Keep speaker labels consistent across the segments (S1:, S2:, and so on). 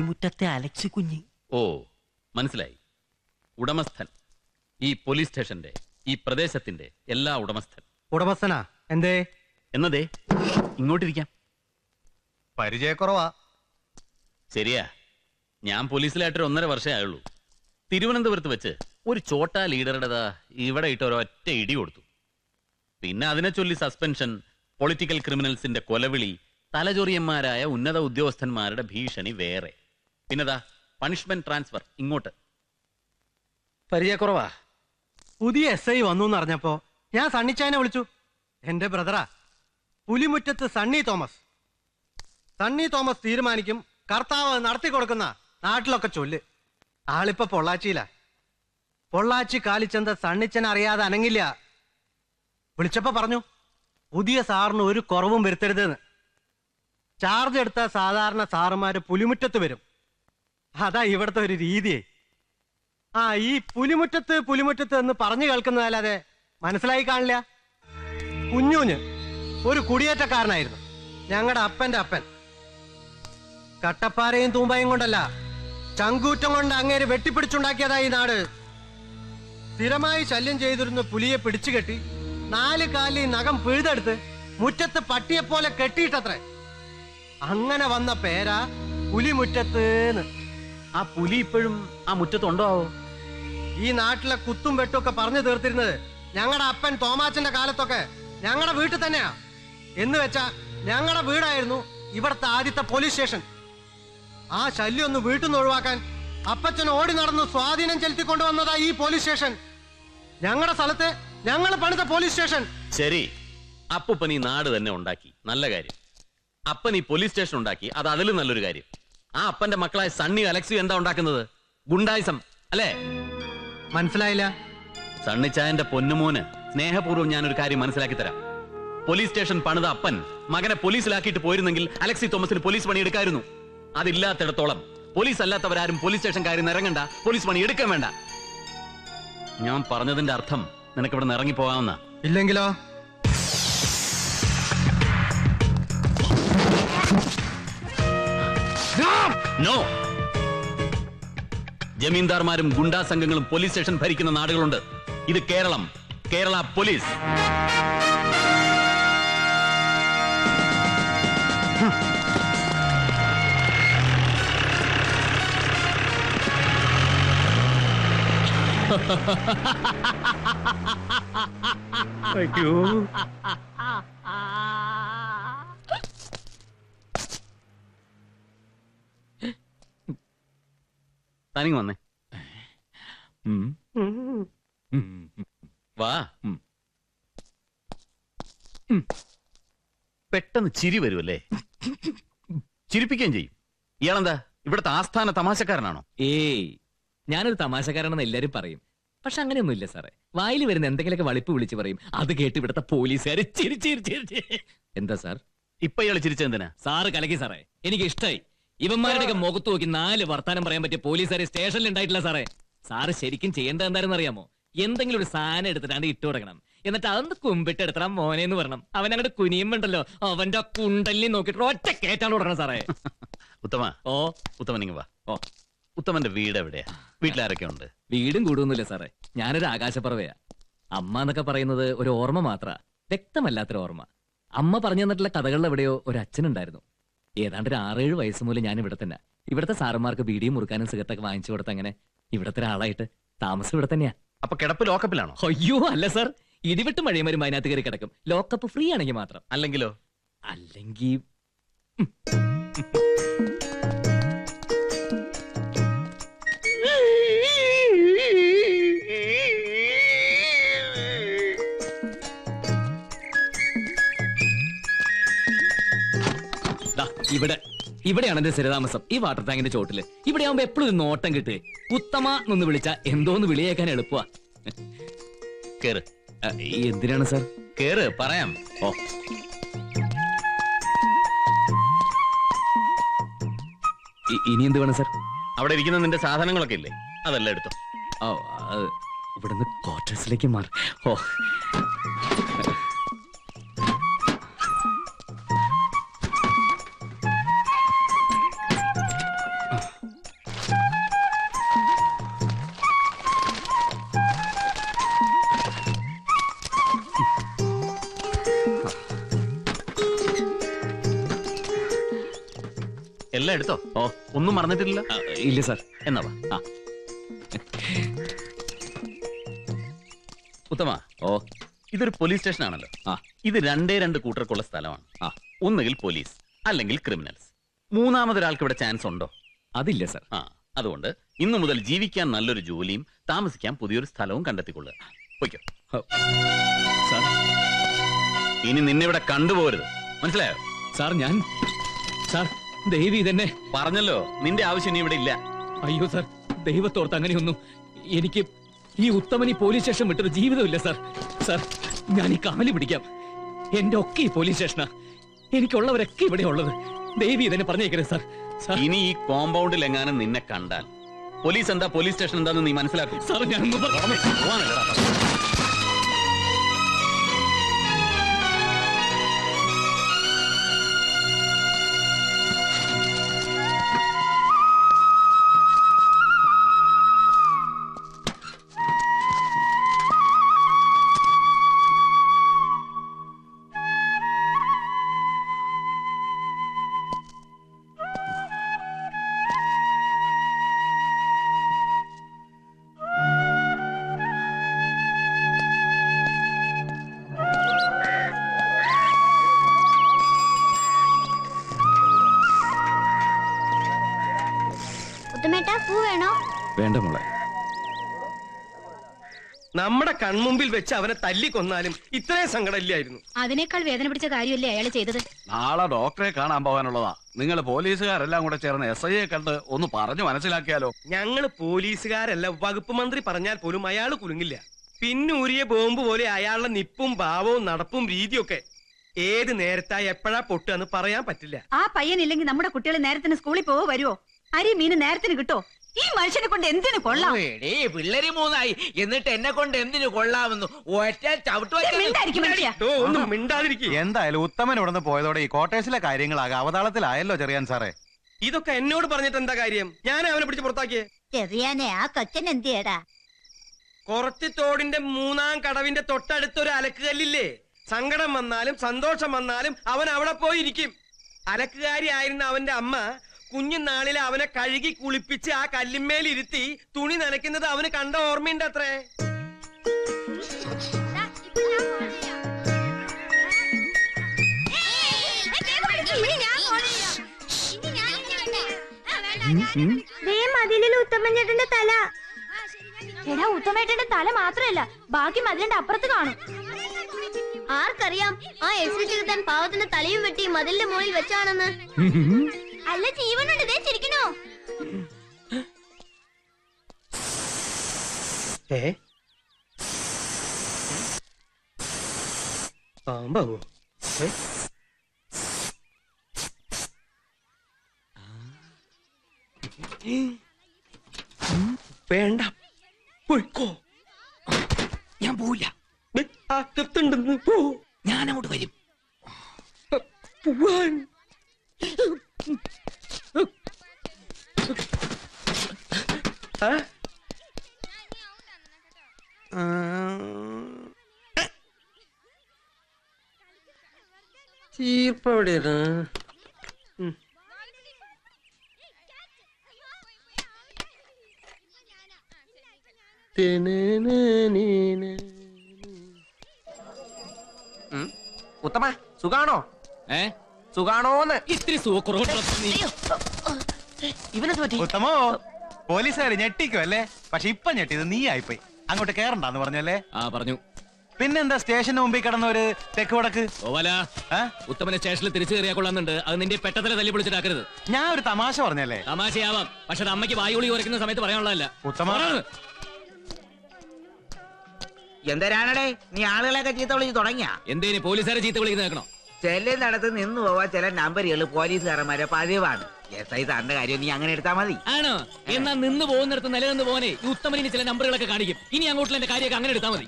S1: പുലിമുറ്റത്തെ Alexei കുഞ്ഞ്.
S2: ഓ, മനസ്സിലായി. ഉടമസ്ഥൻ, ഈ പോലീസ് സ്റ്റേഷന്റെ, ഈ പ്രദേശത്തിന്റെ എല്ലാ ഉടമസ്ഥൻ.
S3: ഉടമസ്ഥനാ? എന്തേ?
S2: എന്നതേ ഇങ്ങോട്ടിരിക്കാം.
S3: പരിചയക്കുറവാ.
S2: ശരിയാ, ഞാൻ പോലീസിലായിട്ടൊരു 1.5 വർഷമേ ആയുള്ളൂ. തിരുവനന്തപുരത്ത് വെച്ച് ഒരു ചോട്ടാ ലീഡറുടേതാ ഇവിടെ ഇട്ട് ഒരൊറ്റ ഇടി കൊടുത്തു. പിന്നെ അതിനെ ചൊല്ലി സസ്പെൻഷൻ, പൊളിറ്റിക്കൽ ക്രിമിനൽസിന്റെ കൊലവിളി, തലചൊറിയന്മാരായ ഉന്നത ഉദ്യോഗസ്ഥന്മാരുടെ ഭീഷണി വേറെ. പിന്നെതാ പണിഷ്മെന്റ് ട്രാൻസ്ഫർ ഇങ്ങോട്ട്. പരിചയക്കുറവാ.
S3: പുതിയ SI വന്നു എന്നറിഞ്ഞപ്പോ ഞാൻ സണ്ണിച്ചായനെ വിളിച്ചു. എന്റെ ബ്രദറാ, പുലിമുറ്റത്ത് സണ്ണി തോമസ്. സണ്ണി തോമസ് തീരുമാനിക്കും, കർത്താവ് നടത്തി കൊടുക്കുന്ന നാട്ടിലൊക്കെ ചൊല്ല്. ആളിപ്പോ പൊള്ളാച്ചിയിലാ. പൊള്ളാച്ചി കാലിച്ചന്ത സണ്ണിച്ചൻ അറിയാതെ അനങ്ങില്ല. വിളിച്ചപ്പോ പറഞ്ഞു, പുതിയ സാറിന് ഒരു കുറവും വരുത്തരുതെന്ന്. ചാർജ് എടുത്ത സാധാരണ സാറുമാര് പുലിമുറ്റത്ത് വരും. അതാ ഇവിടുത്തെ ഒരു രീതിയെ. ഈ പുലിമുറ്റത്ത് പുലിമുറ്റത്ത് എന്ന് പറഞ്ഞു കേൾക്കുന്നതല്ലാതെ മനസ്സിലായി കാണില്ല. കുഞ്ഞൂഞ്ഞ് ഒരു കുടിയേറ്റക്കാരനായിരുന്നു, ഞങ്ങളുടെ അപ്പന്റെ അപ്പൻ. കട്ടപ്പാരയും തൂമ്പയും കൊണ്ടല്ല, ചങ്കൂറ്റം കൊണ്ട് അങ്ങേര് വെട്ടിപ്പിടിച്ചുണ്ടാക്കിയതാ ഈ നാട്. സ്ഥിരമായി ശല്യം ചെയ്തിരുന്ന പുലിയെ പിടിച്ചുകെട്ടി 4 കാലിൽ നഖം പിഴുതെടുത്ത് മുറ്റത്ത് പട്ടിയെപ്പോലെ കെട്ടിയിട്ടത്രേ. അങ്ങനെ വന്ന പേരാ പുലിമുറ്റത്ത്.
S2: ആ പുലി ഇപ്പോഴും ആ മുറ്റത്തുണ്ടോ?
S3: ഈ നാട്ടിലെ കുത്തും വെട്ടുമൊക്കെ പറഞ്ഞു തീർത്തിരുന്നത് ഞങ്ങളുടെ അപ്പൻ തോമാച്ചന്റെ കാലത്തൊക്കെ ഞങ്ങളുടെ വീട്ടിൽ തന്നെയാ. എന്ന് വെച്ചാ ഞങ്ങളുടെ വീടായിരുന്നു ഇവിടുത്തെ ആദ്യത്തെ പോലീസ് സ്റ്റേഷൻ. ആ ശല്യം ഒന്ന് വീട്ടിൽ നിന്ന് ഒഴിവാക്കാൻ അപ്പച്ചൻ ഓടി നടന്ന് സ്വാധീനം ചെലുത്തിക്കൊണ്ടുവന്നതാ ഈ പോലീസ് സ്റ്റേഷൻ. ഞങ്ങളുടെ സ്ഥലത്ത് ഞങ്ങൾ പണിത പോലീസ് സ്റ്റേഷൻ.
S2: ശരി, അപ്പൻ ഈ നാട് തന്നെ ഉണ്ടാക്കി, നല്ല കാര്യം. അപ്പൻ ഈ പോലീസ് സ്റ്റേഷൻ ഉണ്ടാക്കി, അത് അതിലും നല്ലൊരു കാര്യം. ആ അപ്പന്റെ മക്കളായ സണ്ണി അലക്സിയും എന്താ ഉണ്ടാക്കുന്നത്? ഗുണ്ടായിസം അല്ലേ?
S3: മനസ്സിലായില്ല.
S2: സണ്ണിച്ചായന്റെ പൊന്നുമോന് സ്നേഹപൂർവ്വം ഞാനൊരു കാര്യം മനസ്സിലാക്കി തരാം. പോലീസ് സ്റ്റേഷൻ പണിത അപ്പൻ മകനെ പോലീസിലാക്കിയിട്ട് പോയിരുന്നെങ്കിൽ അലക്സി തോമസിന് പോലീസ് പണി എടുക്കായിരുന്നു. അതില്ലാത്തിടത്തോളം പോലീസ് അല്ലാത്തവരാരും പോലീസ് സ്റ്റേഷൻ കാര്യം ഇറങ്ങണ്ട, പോലീസ് പണി എടുക്കാൻ വേണ്ട. ഞാൻ പറഞ്ഞതിന്റെ അർത്ഥം നിനക്ക് ഇവിടെ നിന്ന് ഇറങ്ങി പോകാവുന്ന.
S3: ഇല്ലെങ്കിലോ?
S2: നോ. ജമീന്ദാർമാരും ഗുണ്ടാ സംഘങ്ങളും പോലീസ് സ്റ്റേഷൻ ഭരിക്കുന്ന നാടുകളുണ്ട്. ഇത് കേരളം, കേരള പോലീസ്.
S3: അയ്യോ,
S2: തനിങ് വന്നേ. വാ. പെട്ടെന്ന് ചിരി വരുമല്ലേ? ചിരിപ്പിക്കുകയും ചെയ്യും. ഇയാളെന്താ ഇവിടുത്തെ ആസ്ഥാന തമാശക്കാരനാണോ?
S4: ഏയ്, ഞാനൊരു തമാശക്കാരനെന്ന് എല്ലാരും പറയും. പക്ഷെ അങ്ങനെയൊന്നുമില്ല സാറേ. വായിൽ വരുന്ന എന്തെങ്കിലുമൊക്കെ വളിപ്പ് വിളിച്ച് പറയും. അത് കേട്ട് ഇവിടുത്തെ പോലീസുകാര് ചിരി ചിരി ചിരി. എന്താ സാർ
S2: ഇപ്പൊ ഇയാൾ ചിരിച്ചെന്തിനാ?
S4: സാറ് കലക്കി സാറേ, എനിക്ക് ഇഷ്ടായി. ഇവന്മാരുടെയൊക്കെ മുഖത്ത് നോക്കി 4 വർത്താനം പറയാൻ പറ്റിയ പോലീസുകാരെ സ്റ്റേഷനിൽ ഉണ്ടായിട്ടില്ല സാറേ. സാറ് ശരിക്കും ചെയ്യേണ്ടത് എന്താണെന്ന് അറിയാമോ? എന്തെങ്കിലും ഒരു സാധനം എടുത്തിട്ടാണ്ട് ഇട്ട് കൊടുക്കണം. എന്നിട്ട് അതൊന്ന് കുമ്പിട്ട് എടുത്താ മോനെന്ന് പറയണം. അവൻ അങ്ങോട്ട് കുനിയുമ്പോണ്ടല്ലോ, അവന്റെ കുണ്ടലിനെ നോക്കിട്ട് ഒറ്റ കേറ്റാണ്ട് കൊടുക്കണം സാറേ.
S2: ഉത്തമ.
S4: ഓ
S2: ഉത്തമനിങ് വാ.
S4: ഓ,
S2: ഉത്തമന്റെ വീട് എവിടെയാ? വീട്ടിലാരൊക്കെ ഉണ്ട്?
S4: വീടും കൂടുന്നില്ല സാറേ. ഞാനൊരു ആകാശപ്പറവയാ. അമ്മ എന്നൊക്കെ പറയുന്നത് ഒരു ഓർമ്മ മാത്ര, വ്യക്തമല്ലാത്തൊരു ഓർമ്മ. അമ്മ പറഞ്ഞു തന്നിട്ടുള്ള കഥകളിൽ എവിടെയോ ഒരു അച്ഛനുണ്ടായിരുന്നു. ഏതാണ്ട് ഒരു 6-7 വയസ്സ് മുതൽ ഞാൻ ഇവിടെ തന്നെ. ഇവിടുത്തെ സാറന്മാർക്ക് ബീഡിയും മുറുക്കാനും സിഗരറ്റൊക്കെ വാങ്ങിച്ചു കൊടുത്ത് അങ്ങനെ ഇവിടത്തെ ഒരാളായിട്ട് താമസം ഇവിടെ തന്നെയാ.
S2: അപ്പൊ കിടപ്പ് ലോക്കപ്പിലാണോ?
S4: അയ്യോ അല്ല സാർ, ഇടിവിട്ട് മഴയും വരും അതിനകത്ത് കയറി കിടക്കും. ലോക്കപ്പ് ഫ്രീ ആണെങ്കിൽ മാത്രം.
S2: അല്ലെങ്കിലോ?
S4: അല്ലെങ്കിൽ ഇവിടെയാണ് എന്റെ സ്ഥിരതാമസം. ഈ വാട്ടർ ടാങ്കിന്റെ ചോട്ടില്. ഇവിടെ ആവുമ്പോ എപ്പോഴും ഒരു നോട്ടം കിട്ടുക. ഉത്തമ എന്നൊന്ന് വിളിച്ചാ എന്തോന്ന് വിളിയേക്കാൻ എളുപ്പമാ.
S2: കേറ്.
S4: എന്തിനാണ് സാർ?
S2: കേറ്, പറയാം.
S4: ഓ, ഇനി എന്ത് വേണം സാർ?
S2: അവിടെ ഇരിക്കുന്ന നിന്റെ സാധനങ്ങളൊക്കെ ഇല്ലേ, അതെല്ലാം എടുത്തോ.
S4: ഓ, ഇവിടുന്ന് ക്വാർട്ടേഴ്സിലേക്ക് മാറി. ഓ,
S2: എല്ലാം എടുത്തോ?
S4: ഓ
S2: ഒന്നും മറന്നിട്ടില്ല?
S4: ഇല്ല സാർ.
S2: എന്നാ വാ.
S4: ആ.
S2: ഉത്തമ,
S4: ഓ
S2: ഇതൊരു പോലീസ് സ്റ്റേഷൻ ആണല്ലോ.
S4: ആ.
S2: ഇത് രണ്ട് കൂട്ടർക്കുള്ള സ്ഥലമാണ്.
S4: ആ.
S2: ഒന്നുകിൽ പോലീസ്, അല്ലെങ്കിൽ ക്രിമിനൽസ്. മൂന്നാമതൊരാൾക്ക് ഇവിടെ ചാൻസ് ഉണ്ടോ?
S4: അതില്ല സാർ.
S2: ആ, അതുകൊണ്ട് ഇന്നു മുതൽ ജീവിക്കാൻ നല്ലൊരു ജോലിയും താമസിക്കാൻ പുതിയൊരു സ്ഥലവും കണ്ടെത്തിക്കൊള്ളുക. പൊയ്ക്കോ.
S4: സാർ
S2: ഇനി നിന്നെ ഇവിടെ കണ്ടുപോകരുത്, മനസ്സിലായോ?
S4: സാർ ഞാൻ സാർ ദൈവം ഇതെന്നെ.
S2: പറഞ്ഞല്ലോ, നിന്റെ ആവശ്യം ഇനി ഇവിടെ ഇല്ല.
S4: അയ്യോ സാർ, ദൈവത്തോർത്ത് അങ്ങനെയൊന്നും എനിക്ക് ഈ ഉത്തമനി പോലീസ് സ്റ്റേഷൻ വിട്ടൊരു ജീവിതമില്ല സാർ. സാർ ഞാൻ ഈ കാലി പിടിക്കാം. എന്റെ ഒക്കെ ഈ പോലീസ് സ്റ്റേഷനാ. എനിക്കുള്ളവരൊക്കെ ഇവിടെ ഉള്ളത്. ദൈവം ഇതെന്നെ പറഞ്ഞേക്കരുത് സാർ. സാർ
S2: ഇനി ഈ കോമ്പൗണ്ടിൽ എങ്ങാനും നിന്നെ കണ്ടാൽ പോലീസ് എന്താ, പോലീസ് സ്റ്റേഷൻ എന്താന്ന് നീ മനസ്സിലാക്കും.
S4: സാർ ഞാൻ
S1: പൂ വേണോ?
S4: വേണ്ട മോളെ.
S3: നമ്മുടെ കൺമുമ്പിൽ വെച്ച് അവനെ തല്ലിക്കൊന്നാലും ഇത്രയും സങ്കടമില്ലായിരുന്നു.
S1: അതിനേക്കാൾ വേദന പിടിച്ച കാര്യമല്ലേ അയാൾ ചെയ്തത്?
S5: നാളെ ഡോക്ടറെ കാണാൻ പോകാനുള്ളതാ. നിങ്ങൾ പോലീസുകാരെല്ലാം കൂടെ ചേർന്ന് SIയെ കണ്ട് ഒന്ന് പറഞ്ഞു മനസ്സിലാക്കിയാലോ?
S3: ഞങ്ങള് പോലീസുകാരല്ല, വകുപ്പ് മന്ത്രി പറഞ്ഞാൽ പോലും അയാൾ കുലുങ്ങില്ല. പിന്നൂരിയ ബോംബ് പോലെ അയാളുടെ നിപ്പും ഭാവവും നടപ്പും രീതിയൊക്കെ ഏത് നേരത്തായി എപ്പോഴാ പൊട്ടുകയെന്ന് പറയാൻ പറ്റില്ല.
S6: ആ പയ്യനില്ലെങ്കിൽ നമ്മുടെ കുട്ടികൾ നേരത്തിന് സ്കൂളിൽ പോവോ വരുവോ? അരി മീന് നേരത്തിന് കിട്ടോ? ഈ മനുഷ്യനെ കൊണ്ട് എന്തിനു കൊള്ളാം?
S7: പിള്ളേര് 3 എന്നിട്ട് എന്നെ കൊണ്ട് എന്തിനു കൊള്ളാമെന്നു ഒറ്റ
S6: മിണ്ടായിരിക്കും മനുഷ്യ.
S3: ഒന്നും മിണ്ടാതിരിക്കും.
S8: എന്തായാലും ഉത്തമൻ ഇവിടുന്ന് പോയതോടെ ഈ ക്വാർട്ടേഴ്സിലെ കാര്യങ്ങളാകെ അവതാളത്തിലായല്ലോ ചെറിയാൻ സാറേ.
S3: ഇതൊക്കെ എന്നോട് പറഞ്ഞിട്ട് എന്താ കാര്യം? ഞാൻ അവനെ പിടിച്ച് പുറത്താക്കിയേ.
S1: ചെറിയാനെ ആ കൊച്ചൻ എന്തിയടാ?
S3: കുറത്തിത്തോടിന്റെ 3-ാം കടവിന്റെ തൊട്ടടുത്തൊരു അലക്കുകല്ലില്ലേ? സങ്കടം വന്നാലും സന്തോഷം വന്നാലും അവൻ അവിടെ പോയിരിക്കും. അലക്കുകാരി ആയിരുന്ന അവന്റെ അമ്മ കുഞ്ഞുനാളിൽ അവനെ കഴുകി കുളിപ്പിച്ച് ആ കല്ലിന്മേലിരുത്തി തുണി നനയ്ക്കുന്നത് അവന് കണ്ട ഓർമ്മയുണ്ട് അത്രേ.
S1: ഉത്തമൻ ചേട്ടന്റെ തല. എടാ, ഉത്തമേട്ടന്റെ തല മാത്രല്ല, ബാക്കി മതിലിന്റെ അപ്പുറത്ത് കാണും. ആർക്കറിയാം ആ എസ് ചെറുത്താൻ പാവത്തിന്റെ തലയും വെട്ടി മതിലിന്റെ മുകളിൽ വെച്ചാണെന്ന്. അല്ല, ജീവനുണ്ട്, ദേ ചിരിക്കണോ?
S3: പാമ്പാവോ? വേണ്ട, പോയിക്കോ.
S7: ഞാൻ പോവില്ല.
S3: അകത്തുണ്ടെന്ന് പോ.
S7: ഞാൻ അങ്ങോട്ട് വരും.
S3: പോവാൻ ചീർപ്പവിടെയാണ്.
S7: ഉത്തമ സുഖാണോ? സുഖാണോന്ന്?
S4: ഇത്തിരി സുഖക്കുറവുണ്ടോ?
S7: ഇവനെന്ത് പറ്റി?
S8: ഉത്തമോ, പോലീസുകാർ ഞെട്ടിക്കും അല്ലേ? പക്ഷെ ഇപ്പൊ ഞെട്ടിയത് നീ ആയിപ്പോയി. അങ്ങോട്ട് കേറണ്ടെന്ന് പറഞ്ഞല്ലേ?
S4: ആ പറഞ്ഞു.
S8: പിന്നെന്താ സ്റ്റേഷന് മുമ്പിൽ കിടന്ന ഒരു തെക്ക് വടക്ക്?
S4: ഓവല, ഉത്തമനെ സ്റ്റേഷനിൽ തിരിച്ചു കയറിയാ കൊള്ളുന്നുണ്ട്. അത് നിന്റെ പെട്ടതല തല്ലി പൊളിച്ചിട്ടാക്കരുത്.
S8: ഞാൻ ഒരു തമാശ പറഞ്ഞല്ലേ?
S4: തമാശയാവാം, പക്ഷെ അത് അമ്മയ്ക്ക് വായുളി കുറയ്ക്കുന്ന സമയത്ത് പറയാനുള്ളതല്ല.
S8: ഉത്തമ,
S7: എന്തരാണടേ നീ ആളുകളൊക്കെ ചീത്ത വിളിച്ച് തുടങ്ങിയ?
S4: എന്തേന് പോലീസുകാരെ ചീത്ത വിളിക്കുന്ന കേൾക്കണോ?
S7: ചെല്ലുന്നിടത്ത് നിന്ന് പോവാ ചില നമ്പറുകൾ പോലീസുകാരന്മാരെ പതിവാണ്. SI സാറിന്റെ കാര്യം നീ അങ്ങനെ എടുത്താ മതി.
S4: ആണോ? എന്നാ നിന്ന് പോകുന്നിടത്ത് നിലനിന്ന് പോനെ ഈ ഉത്തമനിന് ചില നമ്പറുകളൊക്കെ കാണിക്കും. ഇനി അങ്ങോട്ടുള്ള എന്റെ കാര്യമൊക്കെ അങ്ങനെ എടുത്താൽ മതി.